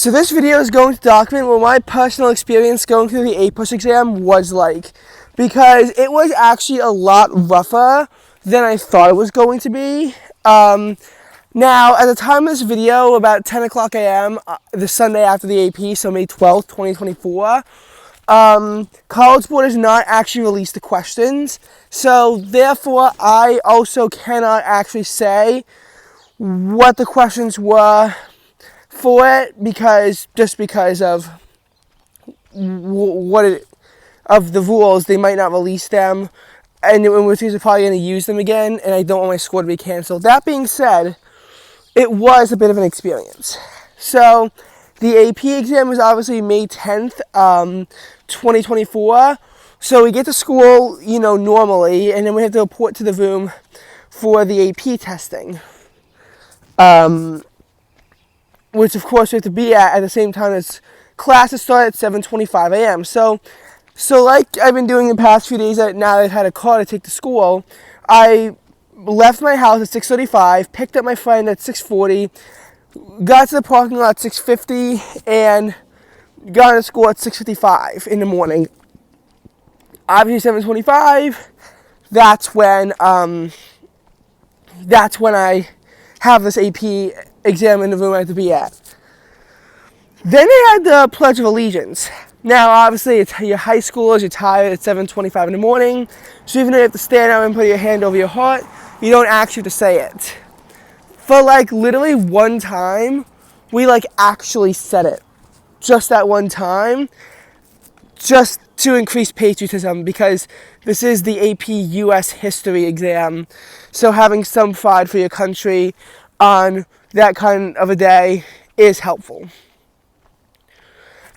So this video is going to document what my personal experience going through the APUSH exam was like, because it was actually a lot rougher than I thought it was going to be. Now, at the time of this video, about 10 o'clock a.m., the Sunday after the AP, so May 12th, 2024, College Board has not actually released the questions, so therefore I also cannot actually say what the questions were for it, because of of the rules, they might not release them, and we're probably going to use them again, and I don't want my score to be canceled. That being said, it was a bit of an experience. So the AP exam was obviously May 10th, 2024. So we get to school, normally, and then we have to report to the room for the AP testing. Which of course we have to be at the same time as classes start at 7:25 a.m. So like I've been doing the past few days, now that I've had a car to take to school, I left my house at 6:35, picked up my friend at 6:40, got to the parking lot at 6:50, and got to school at 6:55 in the morning. Obviously 7:25, that's when I have this AP exam in the room I have to be at. Then they had the Pledge of Allegiance. Now, obviously, you're high schoolers, you're tired at 7:25 in the morning, so even though you have to stand up and put your hand over your heart, you don't actually have to say it. For literally one time, we actually said it. Just that one time, just to increase patriotism, because this is the AP US History exam, so having some pride for your country on that kind of a day is helpful.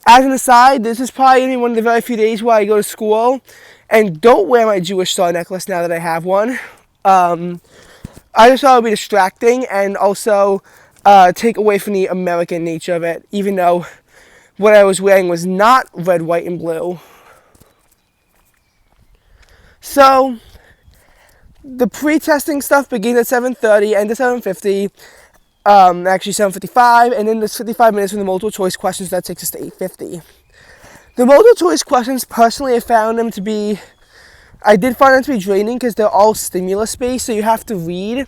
As an aside, this is probably going to be one of the very few days where I go to school and don't wear my Jewish star necklace now that I have one. I just thought it would be distracting and also take away from the American nature of it, even though what I was wearing was not red, white, and blue. So the pre-testing stuff begins at 7:30, ends at 7:50. Actually 7:55, and then there's 55 minutes for the multiple choice questions. That takes us to 8:50. The multiple choice questions, personally, I did find them to be draining because they're all stimulus based, so you have to read,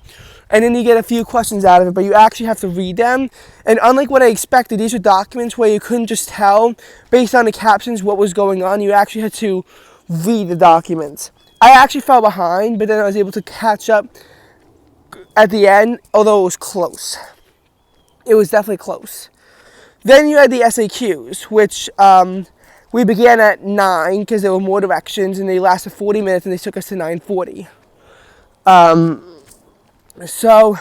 and then you get a few questions out of it, but you actually have to read them. And unlike what I expected, these are documents where you couldn't just tell based on the captions what was going on. You actually had to read the documents. I actually fell behind, but then I was able to catch up at the end, although it was close. It was definitely close. Then you had the SAQs, which we began at 9 because there were more directions, and they lasted 40 minutes, and they took us to 9:40. So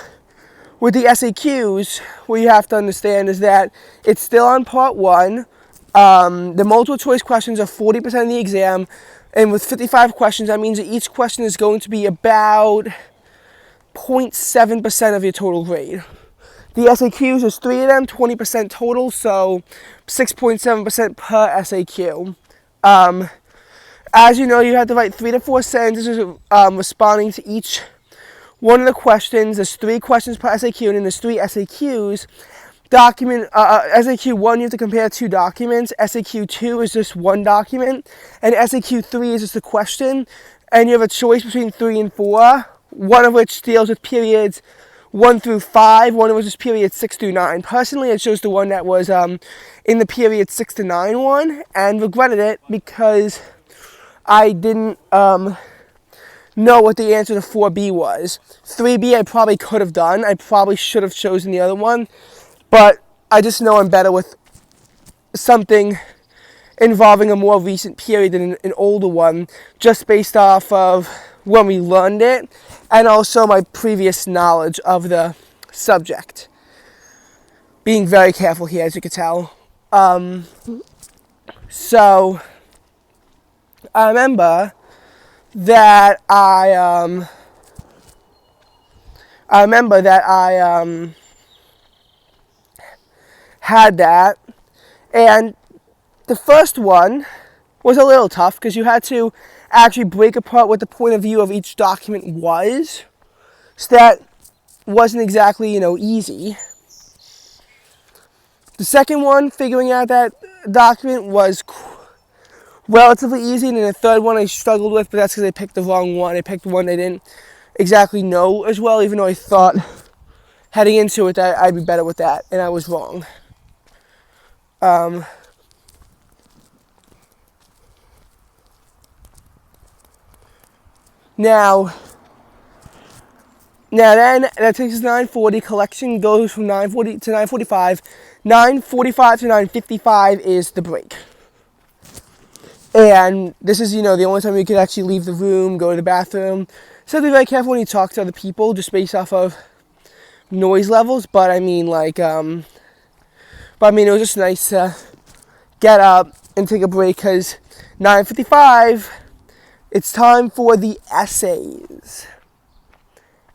with the SAQs, what you have to understand is that it's still on part 1. The multiple choice questions are 40% of the exam, and with 55 questions, that means that each question is going to be about 0.7% of your total grade. The SAQs, there's 3 of them, 20% total, so 6.7% per SAQ. As you know, you have to write 3 to 4 sentences responding to each one of the questions. There's 3 questions per SAQ, and then there's 3 SAQs. SAQ 1, you have to compare 2 documents. SAQ 2 is just 1 document, and SAQ 3 is just a question, and you have a choice between 3 and 4. One of which deals with periods 1 through 5, one of which is periods 6 through 9. Personally, I chose the one that was in the period 6 to 9 one, and regretted it because I didn't know what the answer to 4B was. 3B I probably could have done. I probably should have chosen the other one, but I just know I'm better with something involving a more recent period than an older one, just based off of when we learned it, and also my previous knowledge of the subject. Being very careful here, as you can tell. So I remember that I had that, and the first one was a little tough because you had to actually break apart what the point of view of each document was. So that wasn't exactly, easy. The second one, figuring out that document, was relatively easy, and then the third one I struggled with, but that's because I picked the wrong one. I picked one I didn't exactly know as well, even though I thought heading into it that I'd be better with that, and I was wrong. Now then, that takes us 9:40. Collection goes from 9:40 to 9:45. 9:45 to 9:55 is the break. And this is, the only time you could actually leave the room, go to the bathroom. So be very careful when you talk to other people, just based off of noise levels. But I mean, it was just nice to get up and take a break, because 9:55, it's time for the essays.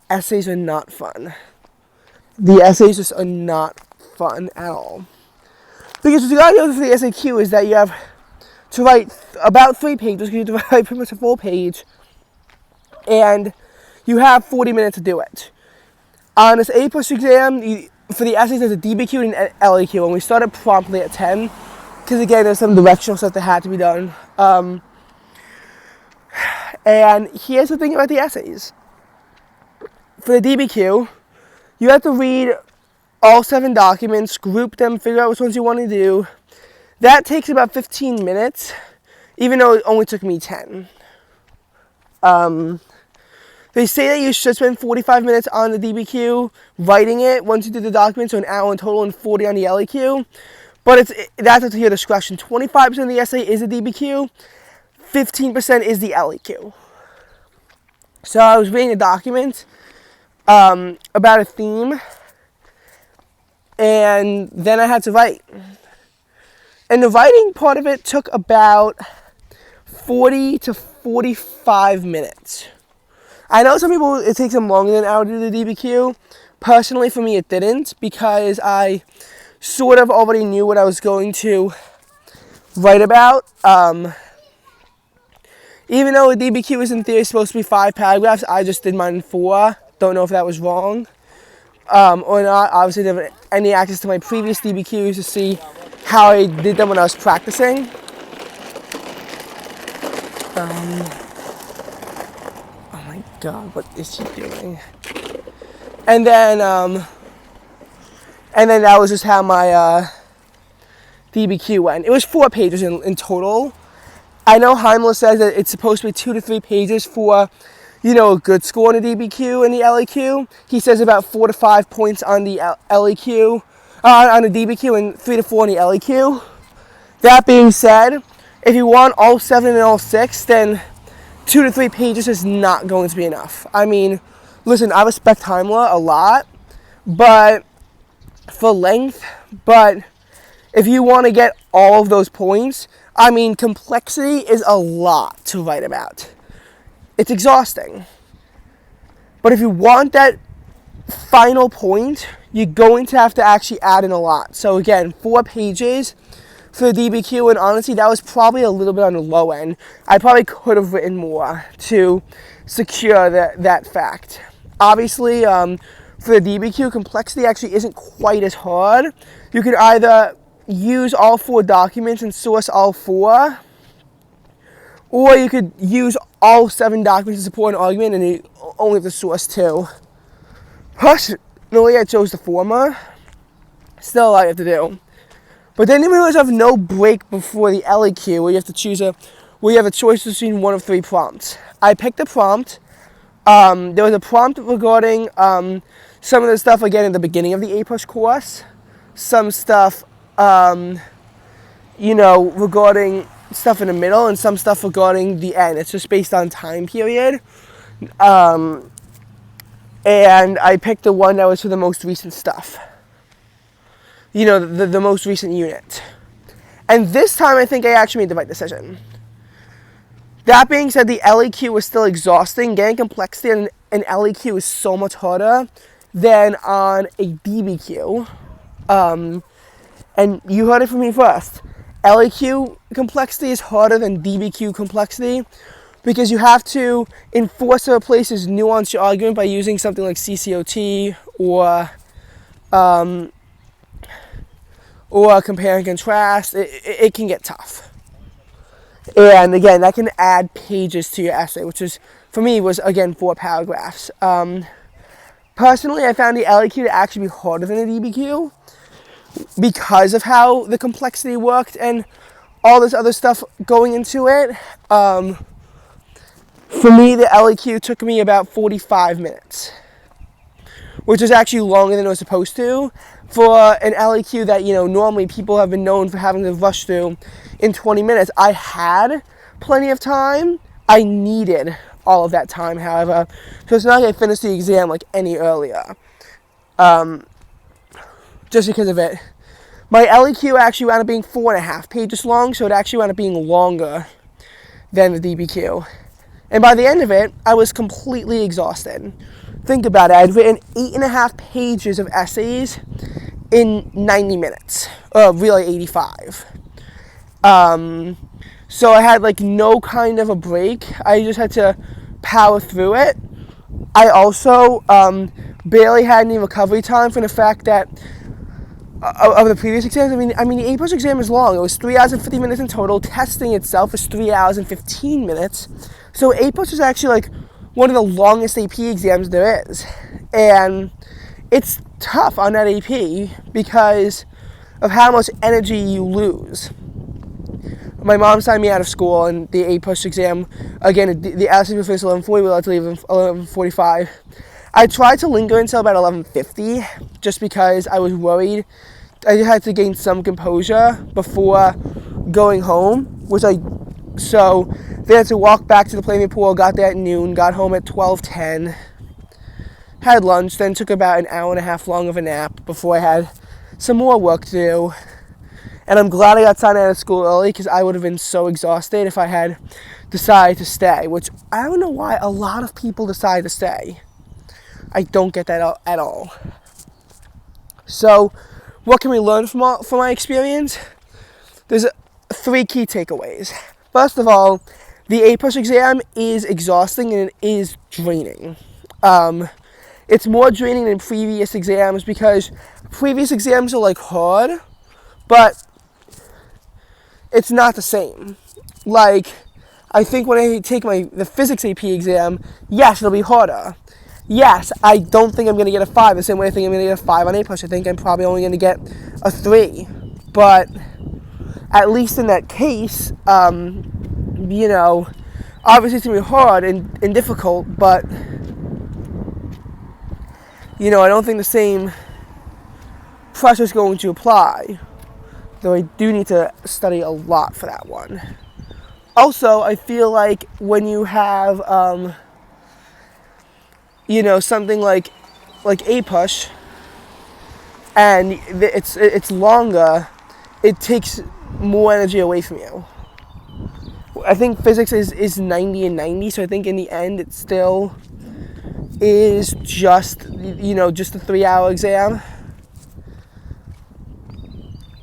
Essays are not fun. The essays just are not fun at all. Because what you gotta know for the SAQ is that you have to write about 3 pages, you have to write pretty much a full page, and you have 40 minutes to do it. On this APUSH exam, for the essays, there's a DBQ and an LAQ, and we started promptly at 10, because again, there's some directional stuff that had to be done. And here's the thing about the essays. For the DBQ, you have to read all 7 documents, group them, figure out which ones you want to do. That takes about 15 minutes, even though it only took me 10. They say that you should spend 45 minutes on the DBQ, writing it once you do the document, so an hour in total and 40 on the LAQ. But that's up to your discretion. 25% of the essay is the DBQ, 15% is the LAQ. So I was reading a document about a theme, and then I had to write. And the writing part of it took about 40 to 45 minutes. I know some people, it takes them longer than an hour to do the DBQ. Personally, for me, it didn't, because I sort of already knew what I was going to write about. Even though a DBQ is in theory supposed to be 5 paragraphs, I just did mine in 4. Don't know if that was wrong or not. Obviously, I didn't have any access to my previous DBQs to see how I did them when I was practicing. Oh my God, what is he doing? And then that was just how my DBQ went. It was 4 pages in total. I know Heimler says that it's supposed to be 2 to 3 pages for, a good score on the DBQ and the LAQ. He says about 4 to 5 points on the LAQ, on the DBQ, and 3 to 4 on the LAQ. That being said, if you want all 7 and all 6, then 2 to 3 pages is not going to be enough. I mean, listen, I respect Heimler a lot, but for length, but if you want to get all of those points, I mean, complexity is a lot to write about. It's exhausting. But if you want that final point, you're going to have to actually add in a lot. So again, 4 pages for the DBQ, and honestly, that was probably a little bit on the low end. I probably could have written more to secure that fact. Obviously, for the DBQ, complexity actually isn't quite as hard. You could either use all 4 documents and source all 4, or you could use all 7 documents to support an argument and you only have to source 2. Personally, I chose the former. Still a lot you have to do. But then you always have no break before the LAQ, where you have to choose where you have a choice between 1 of 3 prompts. I picked a prompt. There was a prompt regarding some of the stuff again at the beginning of the APUSH course. Some stuff, regarding stuff in the middle, and some stuff regarding the end. It's just based on time period. And I picked the one that was for the most recent stuff. The most recent unit. And this time I think I actually made the right decision. That being said, the LAQ was still exhausting. Getting complexity on an LAQ is so much harder than on a DBQ. And you heard it from me first. LAQ complexity is harder than DBQ complexity because you have to enforce other places, nuance your argument by using something like CCOT or or compare and contrast, it can get tough. And again, that can add pages to your essay, which is, for me, was again 4 paragraphs. Personally, I found the LAQ to actually be harder than the DBQ because of how the complexity worked and all this other stuff going into it. For me, the LAQ took me about 45 minutes, which is actually longer than it was supposed to. For an LAQ that, normally people have been known for having to rush through in 20 minutes, I had plenty of time. I needed all of that time, however, so it's not like I finished the exam like any earlier. Just because of it. My LAQ actually wound up being 4.5 pages long, so it actually wound up being longer than the DBQ. And by the end of it, I was completely exhausted. Think about it, I'd written 8.5 pages of essays in 90 minutes, really 85. So I had like no kind of a break. I just had to power through it. I also barely had any recovery time from the fact that of the previous exams. I mean, the APUSH exam is long. It was 3 hours and 50 minutes in total. Testing itself is 3 hours and 15 minutes. So APUSH is actually like one of the longest AP exams there is. And it's tough on that AP because of how much energy you lose. My mom signed me out of school, and the APUSH exam, again, the essay was finished at 11:40, we were allowed to leave at 11:45. I tried to linger until about 11:50, just because I was worried. I had to gain some composure before going home, so they had to walk back to the playing pool, got there at noon, got home at 12:10, had lunch, then took about an hour and a half long of a nap before I had some more work to do. And I'm glad I got signed out of school early because I would have been so exhausted if I had decided to stay, which I don't know why a lot of people decide to stay. I don't get that at all. So, what can we learn from my experience? There's 3 key takeaways. First of all, the APUSH exam is exhausting and it is draining. It's more draining than previous exams because previous exams are like hard, but it's not the same. Like, I think when I take the physics AP exam, yes, it'll be harder. Yes, I don't think I'm going to get a 5 the same way I think I'm going to get a 5 on APUSH. I think I'm probably only going to get a 3. But at least in that case, obviously it's going to be hard and difficult, but, I don't think the same pressure is going to apply. Though I do need to study a lot for that one. Also, I feel like when you have, something like APUSH, and it's longer, it takes more energy away from you. I think physics is 90 and 90, so I think in the end it still is just a 3-hour exam.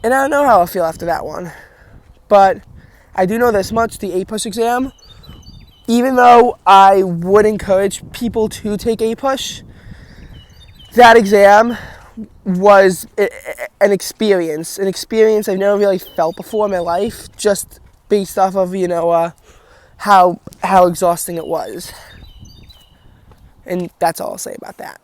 And I don't know how I'll feel after that one. But I do know this much, the APUSH exam, even though I would encourage people to take APUSH, that exam was an experience I've never really felt before in my life, just based off of, how exhausting it was. And that's all I'll say about that.